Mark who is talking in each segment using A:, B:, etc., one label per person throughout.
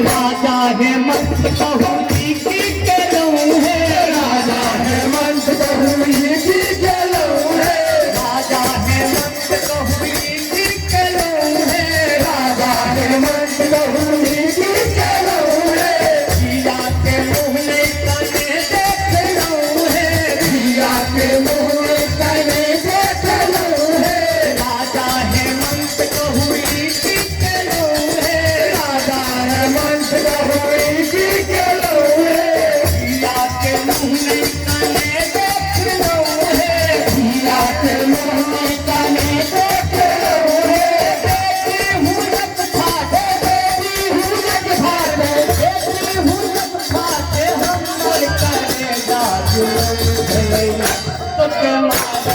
A: राजा हेमंत कहूँ की करूँ है, राजा हेमंत कहूँ की करूँ है, राजा हेमंत कहूँ की करूँ है, राजा हेमंत कहूँ की करूँ है, जिया के मुँह में कने देख लूँ है, जिया के मुँह में कने देख लूँ है, राजा हेमंत कहूँ की करूँ है, राजा हेमंत कहूँ की करूँ है, जिया के मुँह में कने देख लूँ है, जिया के मुँह में कने देख लूँ है, देती हूँ जब खाते, देती हूँ जब खाते, देती हूँ जब खाते, हम मर करेगा जुल्म भैया तो के मारे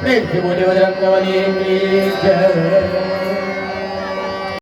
A: प्रेम से बोले बजरंग बली की जय।